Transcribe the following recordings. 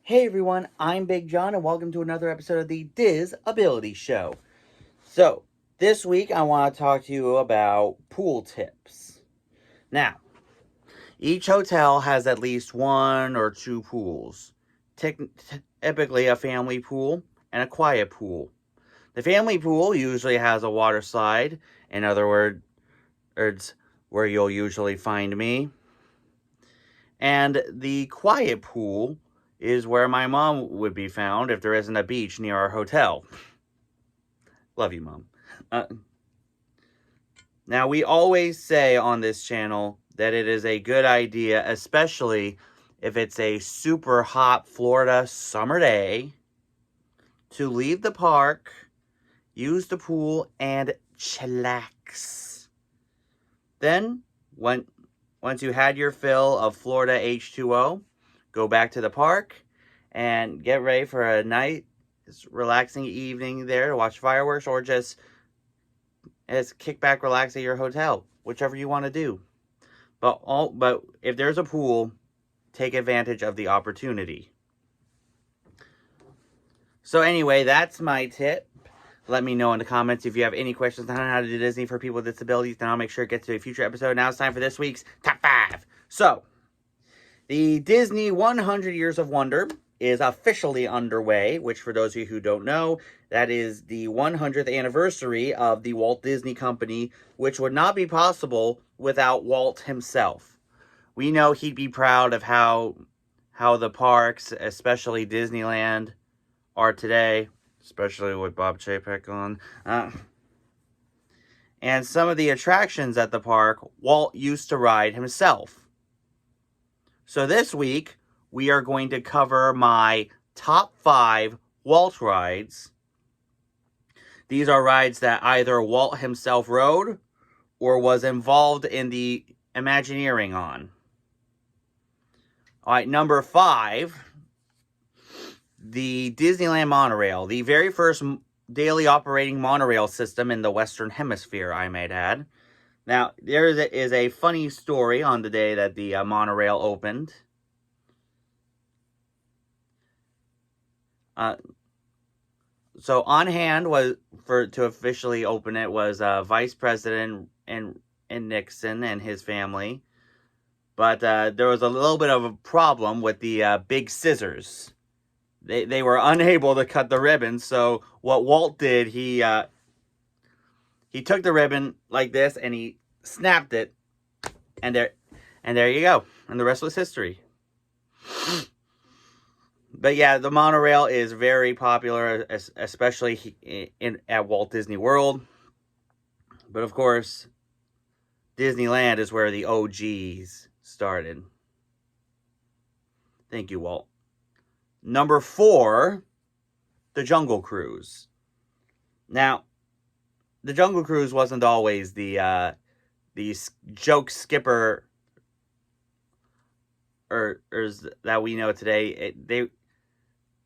Hey everyone, I'm Big John, and welcome to another episode of the Diz Ability Show. So, this week I want to talk to you about pool tips. Now, each hotel has at least one or two pools. Typically a family pool and a quiet pool. The family pool usually has a water slide, in other words, where you'll usually find me. And the quiet pool is where my mom would be found if there isn't a beach near our hotel. Love you, Mom. Now, we always say on this channel that it is a good idea, especially if it's a super hot Florida summer day, to leave the park, use the pool, and chillax. Then, once you had your fill of Florida H2O, go back to the park and get ready for a nice, relaxing evening there to watch fireworks, or just kick back, relax at your hotel, whichever you want to do. But if there's a pool, take advantage of the opportunity. So anyway, that's my tip. Let me know in the comments if you have any questions on how to do Disney for people with disabilities. Then I'll make sure it gets to a future episode. Now it's time for this week's Top 5. So, the Disney 100 Years of Wonder is officially underway, which for those of you who don't know, that is the 100th anniversary of the Walt Disney Company, which would not be possible without Walt himself. We know he'd be proud of how the parks, especially Disneyland, are today, especially with Bob Chapek on. And some of the attractions at the park, Walt used to ride himself. So this week, we are going to cover my top 5 Walt rides. These are rides that either Walt himself rode or was involved in the Imagineering on. All right, number 5, the Disneyland monorail, the very first daily operating monorail system in the Western Hemisphere, I might add. Now, there is a funny story on the day that the monorail opened. So on hand to officially open it was Vice President and Nixon and his family, but there was a little bit of a problem with the big scissors. They were unable to cut the ribbon, so what Walt did, he took the ribbon like this and he snapped it, and there you go, and the rest was history. But yeah, the monorail is very popular, especially at Walt Disney World. But of course, Disneyland is where the OGs started. Thank you, Walt. Number 4, the Jungle Cruise. Now, the Jungle Cruise wasn't always the joke skipper or that we know today.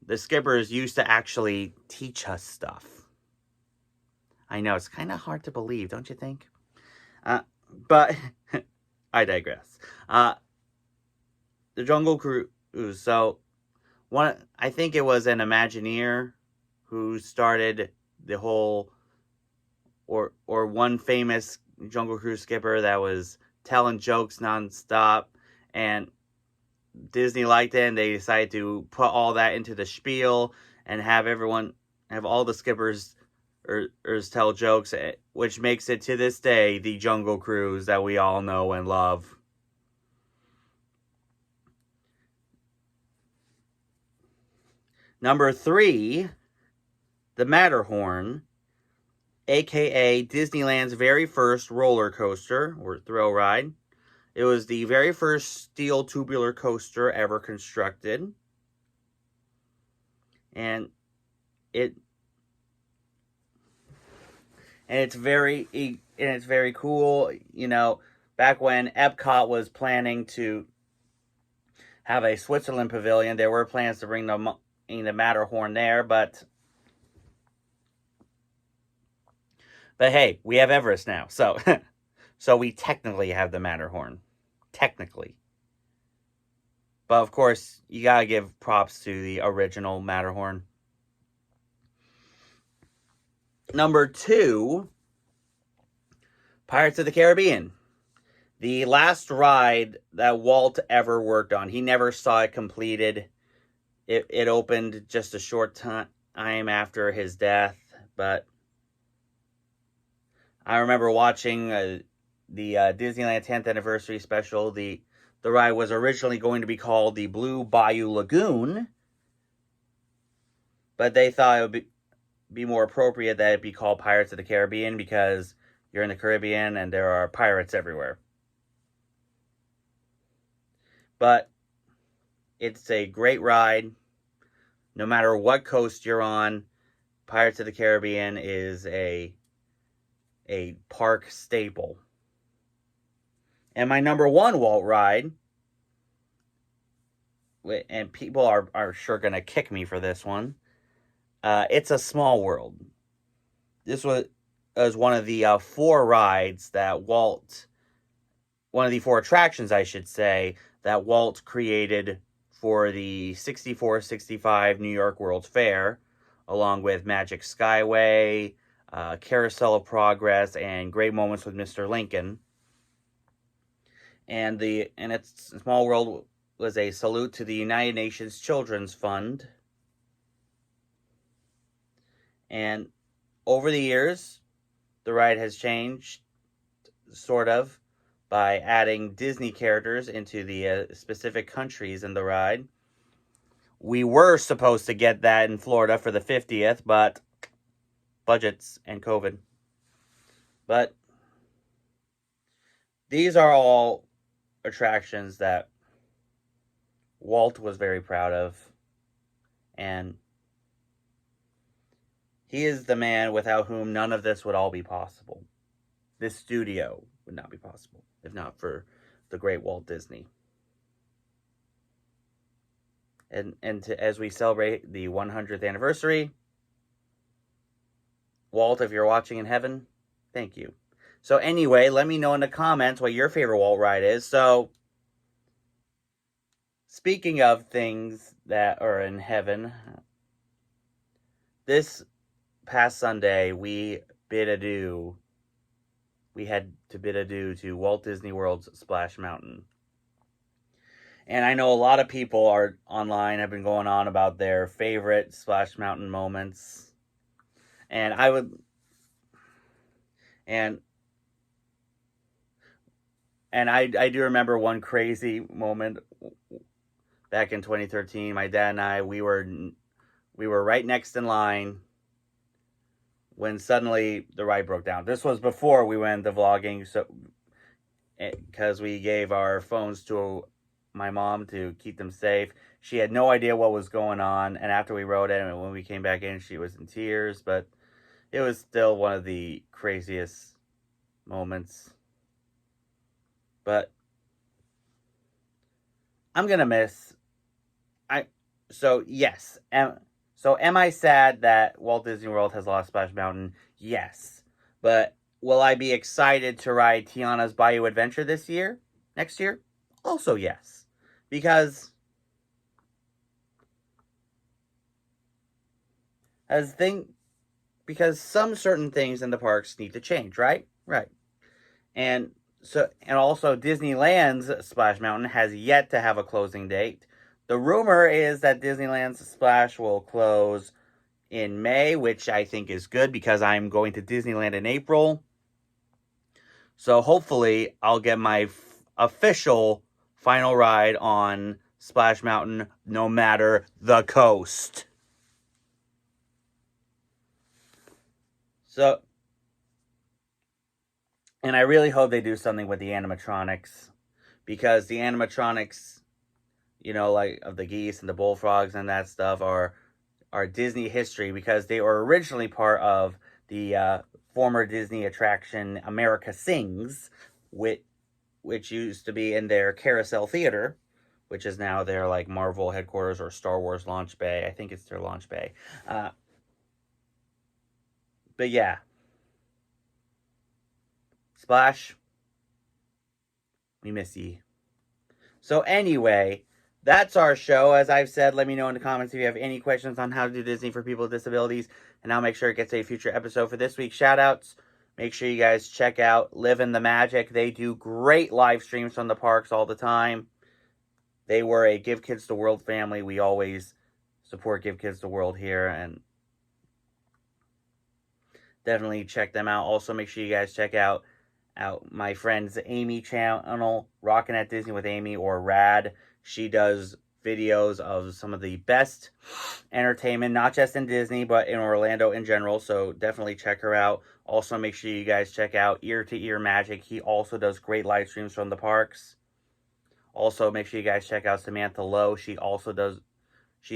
The skippers used to actually teach us stuff. I know, it's kind of hard to believe, don't you think? But I digress. The Jungle Cruise. So, I think it was an Imagineer who started the whole, or one famous Jungle Cruise skipper that was telling jokes nonstop, and Disney liked it, and they decided to put all that into the spiel and have all the skippers tell jokes, which makes it to this day the Jungle Cruise that we all know and love. Number 3, the Matterhorn, aka Disneyland's very first roller coaster or thrill ride. It was the very first steel tubular coaster ever constructed. And it's very cool. You know, back when Epcot was planning to have a Switzerland pavilion, there were plans to bring the Matterhorn there, but hey, we have Everest now, so so we technically have the Matterhorn. Technically. But of course, you gotta give props to the original Matterhorn. Number 2, Pirates of the Caribbean. The last ride that Walt ever worked on. He never saw it completed. It opened just a short time after his death, but I remember watching the Disneyland 10th anniversary special. The ride was originally going to be called the Blue Bayou Lagoon, but they thought it would be more appropriate that it be called Pirates of the Caribbean because you're in the Caribbean and there are pirates everywhere. But it's a great ride. No matter what coast you're on, Pirates of the Caribbean is a park staple. And my number 1 Walt ride, and people are sure going to kick me for this one, It's a Small World. This was one of the 4 rides that one of the 4 attractions, I should say, that Walt created for the 64-65 New York World's Fair, along with Magic Skyway, Carousel of Progress, and Great Moments with Mr. Lincoln. And It's a Small World was a salute to the United Nations Children's Fund. And over the years, the ride has changed, sort of, by adding Disney characters into the specific countries in the ride. We were supposed to get that in Florida for the 50th, but budgets and COVID. But these are all attractions that Walt was very proud of, and he is the man without whom none of this would all be possible. This studio would not be possible if not for the great Walt Disney. As we celebrate the 100th anniversary, Walt, if you're watching in heaven, thank you. So anyway, let me know in the comments what your favorite Walt ride is. So, speaking of things that are in heaven, this past Sunday we had to bid adieu to Walt Disney World's Splash Mountain. And I know a lot of people are online have been going on about their favorite Splash Mountain moments. And I do remember one crazy moment back in 2013. My dad and I, we were right next in line when suddenly the ride broke down. This was before we went into vlogging, so because we gave our phones to my mom to keep them safe. She had no idea what was going on, and after we rode it, and when we came back in, she was in tears, but it was still one of the craziest moments. But I'm gonna miss. Yes. Am I sad that Walt Disney World has lost Splash Mountain? Yes. But will I be excited to ride Tiana's Bayou Adventure next year? Also yes. Because some certain things in the parks need to change, right? Right. And also Disneyland's Splash Mountain has yet to have a closing date. The rumor is that Disneyland's Splash will close in May, which I think is good because I'm going to Disneyland in April. So hopefully I'll get my official final ride on Splash Mountain, no matter the coast. So, and I really hope they do something with the animatronics, because the animatronics, like of the geese and the bullfrogs and that stuff are Disney history, because they were originally part of the former Disney attraction America Sings, which used to be in their Carousel Theater, which is now their Marvel headquarters or Star Wars launch bay. I think it's their launch bay. But yeah. Splash, we miss ye. So anyway, that's our show. As I've said, let me know in the comments if you have any questions on how to do Disney for people with disabilities, and I'll make sure it gets a future episode. For this week's shout-outs, make sure you guys check out Live in the Magic. They do great live streams from the parks all the time. They were a Give Kids the World family. We always support Give Kids the World here, and definitely check them out. Also, make sure you guys check out my friend's Amy channel, Rockin' at Disney with Amy, or RAD. She does videos of some of the best entertainment, not just in Disney, but in Orlando in general. So definitely check her out. Also, make sure you guys check out Ear to Ear Magic. He also does great live streams from the parks. Also, make sure you guys check out Samantha Lowe. She's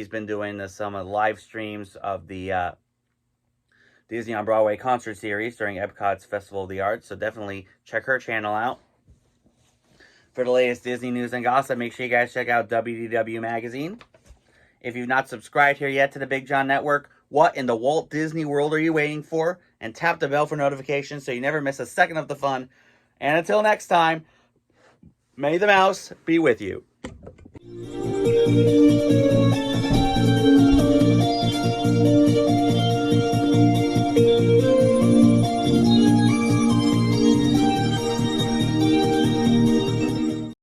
been doing some live streams of the Disney on Broadway concert series during Epcot's Festival of the Arts. So definitely check her channel out. For the latest Disney news and gossip, make sure you guys check out WDW Magazine. If you've not subscribed here yet to the Big John Network, what in the Walt Disney World are you waiting for? And tap the bell for notifications so you never miss a second of the fun. And until next time, may the mouse be with you.